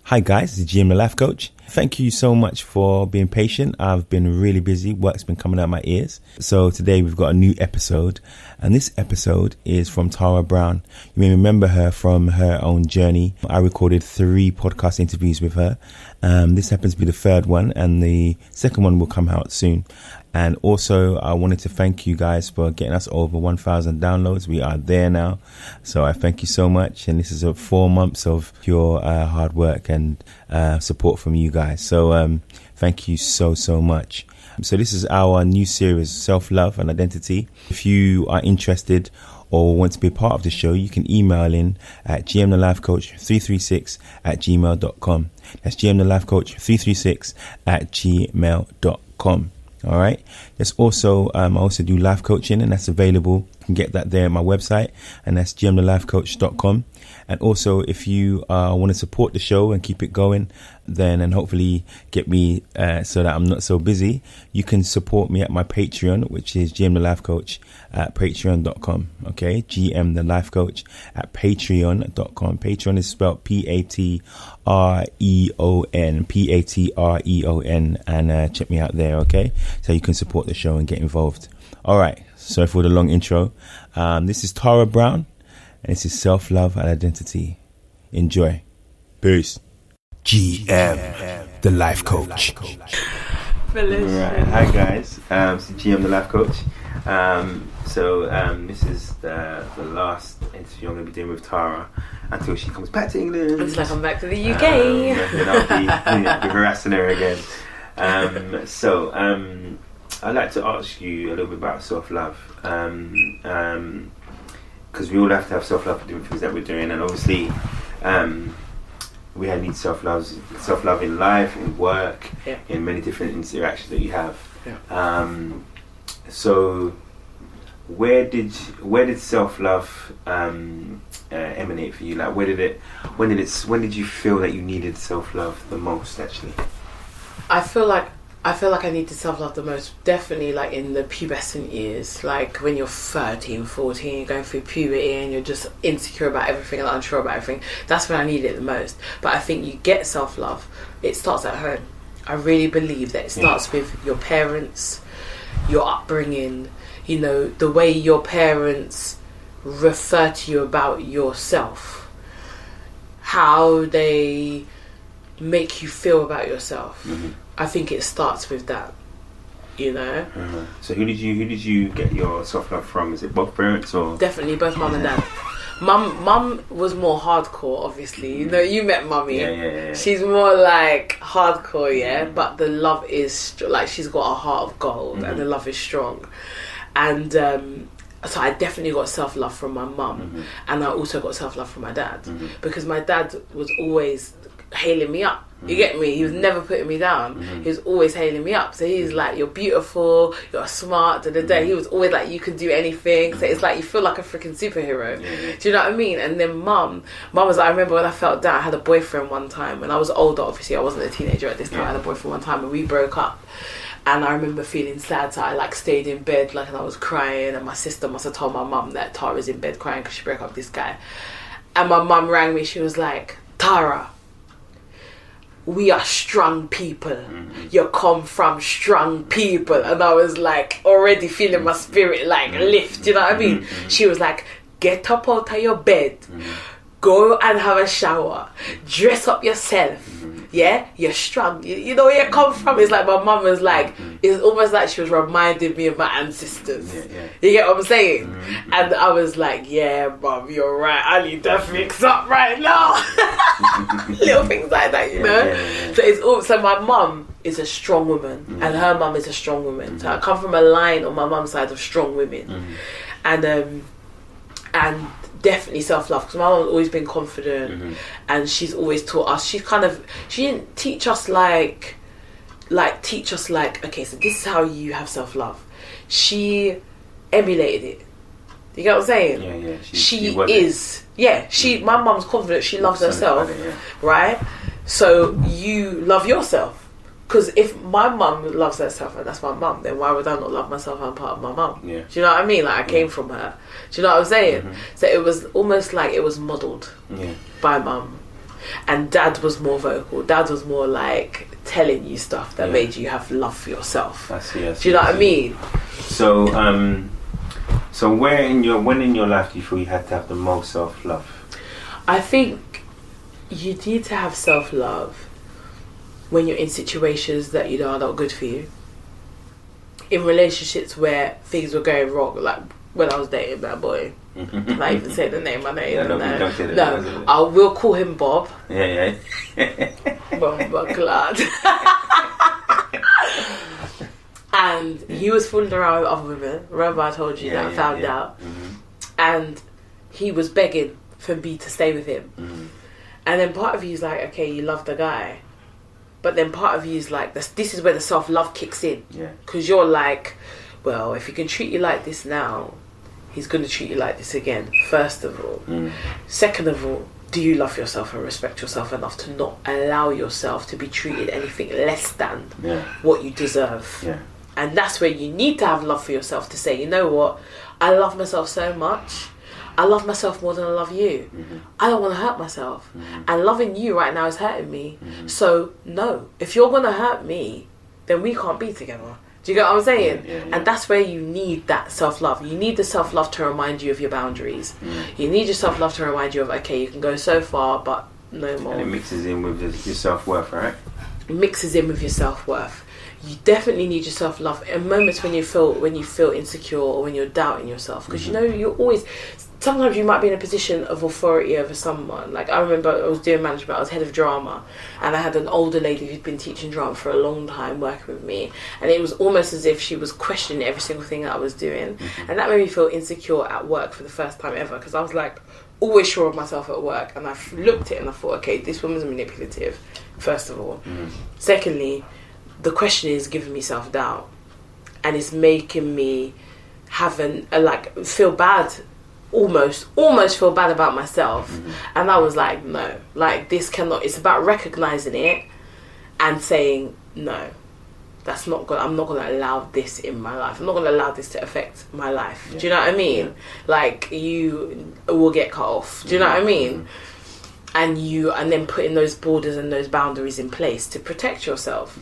Hi guys, this is GM the Life Coach. Thank you so much for being patient. I've been really busy. Work's been coming out of my ears. So today we've got a new episode, and this episode is from Tara Brown. You may remember her from her own journey. I recorded 3 podcast interviews with her. This happens to be the 3rd one, and the 2nd one will come out soon. And also, I wanted to thank you guys for getting us over 1,000 downloads. We are there now. So I thank you so much. And this is 4 months of your hard work and support from you guys. So thank you so much. So this is our new series, Self-Love and Identity. If you are interested or want to be a part of the show, you can email in at gmthelifecoach336@gmail.com. That's gmthelifecoach336@gmail.com. All right. There's also, I also do life coaching, and that's available. You can get that there at my website, and that's gmthelifecoach.com. And also, if you want to support the show and keep it going, then and hopefully get me so that I'm not so busy, you can support me at my Patreon, which is GM the Life Coach at patreon.com. Okay, GM the Life Coach at patreon.com. Patreon is spelled Patreon, Patreon, and check me out there. Okay, so you can support the show and get involved. All right. Sorry for the long intro. This is Tara Brown, and this is Self-Love and Identity. Enjoy. Peace. GM, the Life Coach. Right. Hi guys, it's GM the Life Coach. This is the last interview I'm going to be doing with Tara until she comes back to England. Until I come back to the UK. Then I'll be harassing her again. I'd like to ask you a little bit about self-love, because we all have to have self-love for different things that we're doing, and obviously we need self-love in life, in work, in many different interactions that you have. So where did self-love emanate for you? Like, when did you feel that you needed self-love the most? Actually, I feel like I needed self-love the most, definitely like in the pubescent years, like when you're 13, 14, you're going through puberty and you're just insecure about everything and unsure about everything. That's when I needed it the most. But I think you get self-love, it starts at home. I really believe that it starts with your parents, your upbringing, you know, the way your parents refer to you about yourself, how they make you feel about yourself. I think it starts with that, you know. So who did you get your self-love from? Is it both parents or? Definitely both mum and dad. Mum was more hardcore, obviously. You know, you met mummy. Yeah. She's more like hardcore, but the love is like, she's got a heart of gold, and the love is strong. And so I definitely got self-love from my mum, and I also got self-love from my dad, because my dad was always hailing me up. You get me? He was never putting me down. He was always hailing me up. So he's like, you're beautiful, you're smart, He was always like, you can do anything. So it's like, you feel like a freaking superhero. Do you know what I mean? And then mum was like, I remember when I felt down, I had a boyfriend one time. When I was older, obviously I wasn't a teenager at this time. I had a boyfriend one time and we broke up. And I remember feeling sad, so I like stayed in bed and I was crying, and my sister must have told my mum that Tara's in bed crying because she broke up with this guy. And my mum rang me, she was like, Tara, we are strong people. You come from strong people. And I was like, already feeling my spirit like lift, you know what I mean? She was like, get up out of your bed, go and have a shower, dress up yourself. You're strong. You know where you come from. It's like my mum was like, it's almost like she was reminding me of my ancestors. You get what I'm saying? And I was like, yeah, mum, you're right. I need to fix up right now. Little things like that, you know. So it's also, my mum is a strong woman, and her mum is a strong woman. So I come from a line on my mum's side of strong women, and definitely self-love, because my mum's always been confident, and she's always taught us. She didn't teach us like okay, so this is how you have self-love. She emulated it. You get what I'm saying? She is. My mum's confident. She loves herself, right? So you love yourself. Because if my mum loves herself and that's my mum, then why would I not love myself? I'm part of my mum. Do you know what I mean? Like, I came from her. Do you know what I'm saying? So it was almost like it was modelled by mum. and Dad was more vocal. Dad was more like telling you stuff that made you have love for yourself. I see. Do you know what I mean? So, so when in your life do you feel you had to have the most self-love? I think you need to have self-love when you're in situations that you know are not good for you. In relationships where things were going wrong, like when I was dating that boy. Can I even say the name? I don't even know. Don't say the name. I will call him Bob. Yeah. Bob Glad. And he was fooling around with other women. Remember I told you that I found out. And he was begging for me to stay with him. And then part of you is like, okay, you love the guy. But then part of you is like, this is where the self-love kicks in. Because you're like, well, if he can treat you like this now, he's going to treat you like this again, first of all. Second of all, do you love yourself and respect yourself enough to not allow yourself to be treated anything less than what you deserve? And that's where you need to have love for yourself to say, you know what, I love myself so much. I love myself more than I love you. I don't want to hurt myself. And loving you right now is hurting me. So, no. If you're going to hurt me, then we can't be together. Do you get what I'm saying? And that's where you need that self-love. You need the self-love to remind you of your boundaries. You need your self-love to remind you of, okay, you can go so far, but no more. And it mixes in with your self-worth, right? It mixes in with your self-worth. You definitely need your self-love in moments when you feel insecure or when you're doubting yourself. Because you know, you're always... Sometimes you might be in a position of authority over someone. Like, I remember I was doing management, I was head of drama, and I had an older lady who'd been teaching drama for a long time working with me, and it was almost as if she was questioning every single thing that I was doing. And that made me feel insecure at work for the first time ever, because I was like always sure of myself at work, and I looked at it and I thought, okay, this woman's manipulative, first of all. Secondly, the question is giving me self-doubt, and it's making me feel bad, almost feel bad about myself. And I was like, no, like, this cannot. It's about recognizing it and saying, no, that's not good. I'm not going to allow this in my life. I'm not going to allow this to affect my life. Do you know what I mean? Like, you will get cut off. Do you know what I mean? And then putting those borders and those boundaries in place to protect yourself.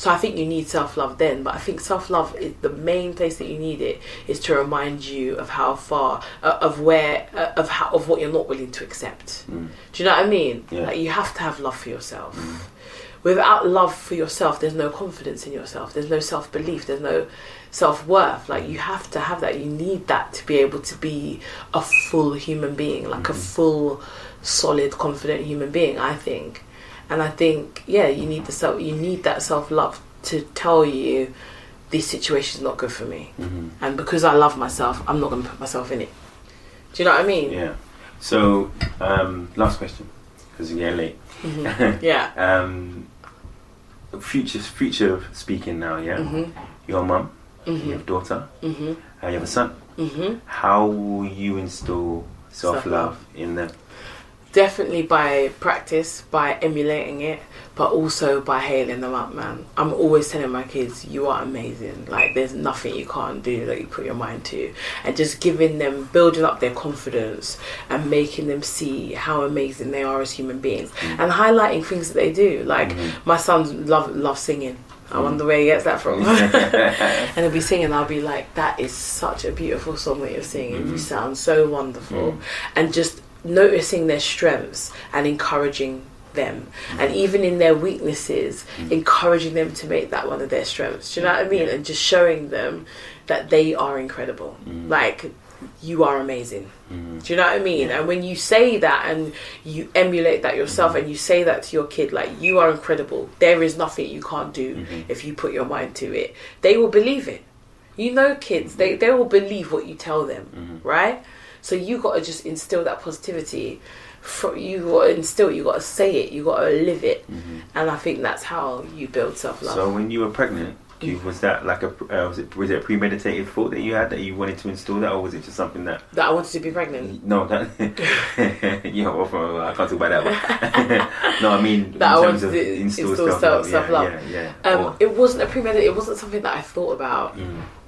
So I think you need self-love then, but I think self-love is the main place that you need it, is to remind you of how far, of what you're not willing to accept. Do you know what I mean? Like, you have to have love for yourself. Without love for yourself, there's no confidence in yourself. There's no self-belief. There's no self-worth. Like, you have to have that. You need that to be able to be a full human being, like a full, solid, confident human being, I think. And I think, you need that self-love to tell you, this situation is not good for me. And because I love myself, I'm not going to put myself in it. Do you know what I mean? Yeah. So, last question, because you're getting late. Future speaking now, Your mum, you have a daughter, you have a son. How will you instill self-love in them? Definitely by practice, by emulating it, but also by hailing them up, man. I'm always telling my kids, you are amazing. Like, there's nothing you can't do that you put your mind to. And just building up their confidence and making them see how amazing they are as human beings. And highlighting things that they do. Like, my son loves singing. I wonder where he gets that from. And he'll be singing, I'll be like, that is such a beautiful song that you're singing. You sound so wonderful. And just noticing their strengths and encouraging them, and even in their weaknesses, encouraging them to make that one of their strengths. Do you know what I mean? And just showing them that they are incredible. Like, you are amazing. Do you know what I mean? And when you say that and you emulate that yourself, and you say that to your kid, like, you are incredible, there is nothing you can't do if you put your mind to it, they will believe it. You know, kids, they will believe what you tell them, right? So you got to just instill that positivity. You got to say it, you got to live it. And I think that's how you build self-love. So when you were pregnant, was that like was it a premeditated thought that you had, that you wanted to instill that, or was it just something that I wanted to be pregnant? No, that I can't talk about that one. No, I mean, that in I terms of instill self-love. It wasn't a premeditated. It wasn't something that I thought about.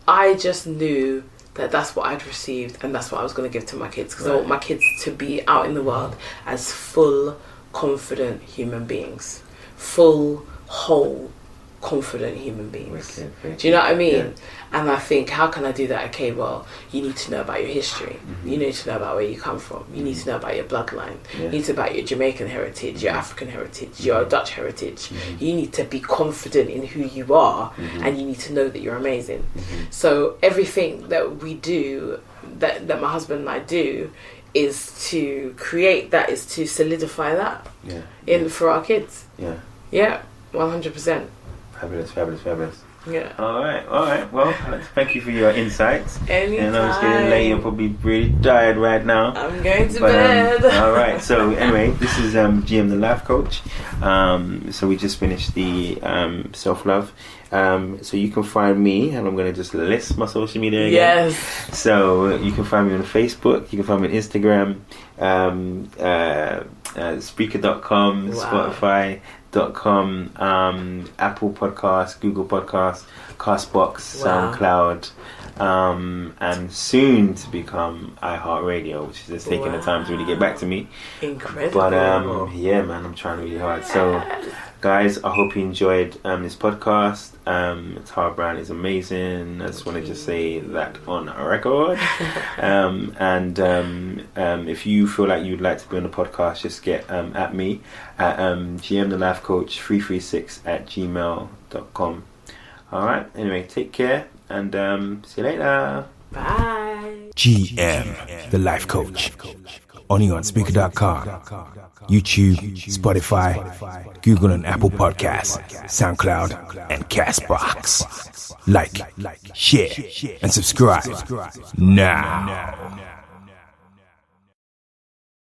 I just knew that's what I'd received and that's what I was going to give to my kids, because I want my kids to be out in the world as full, confident human beings, full, whole, confident human beings. Do you know what I mean? Yeah. And I think, how can I do that? Okay, well, you need to know about your history. You need to know about where you come from. You need to know about your bloodline. You need to know about your Jamaican heritage, your African heritage, your Dutch heritage. You need to be confident in who you are, and you need to know that you're amazing. So everything that we do, that my husband and I do, is to create that, is to solidify that for our kids. 100%. Fabulous. Yeah. All right. Well, thank you for your insights. Anytime. And I was getting late. You're probably really tired right now. I'm going to bed. All right. So anyway, this is GM the Life Coach. So we just finished the self-love. So you can find me, and I'm going to just list my social media again. Yes. So you can find me on Facebook. You can find me on Instagram, Spreaker.com, Spotify.com, Apple Podcasts, Google Podcasts, Castbox, SoundCloud, and soon to become iHeartRadio, which is just taking the time to really get back to me. Incredible. But yeah, man, I'm trying really hard. So guys, I hope you enjoyed this podcast. Tara Brown is amazing. I just want to just say that on a record. And if you feel like you'd like to be on the podcast, just get at me at GM the Life Coach 336 at gmail.com. All right. Anyway, take care and see you later. Bye. GM the Life Coach. Only on Speaker.com, YouTube, Spotify, Google and Apple Podcasts, SoundCloud, and Castbox. Like, share, and subscribe now.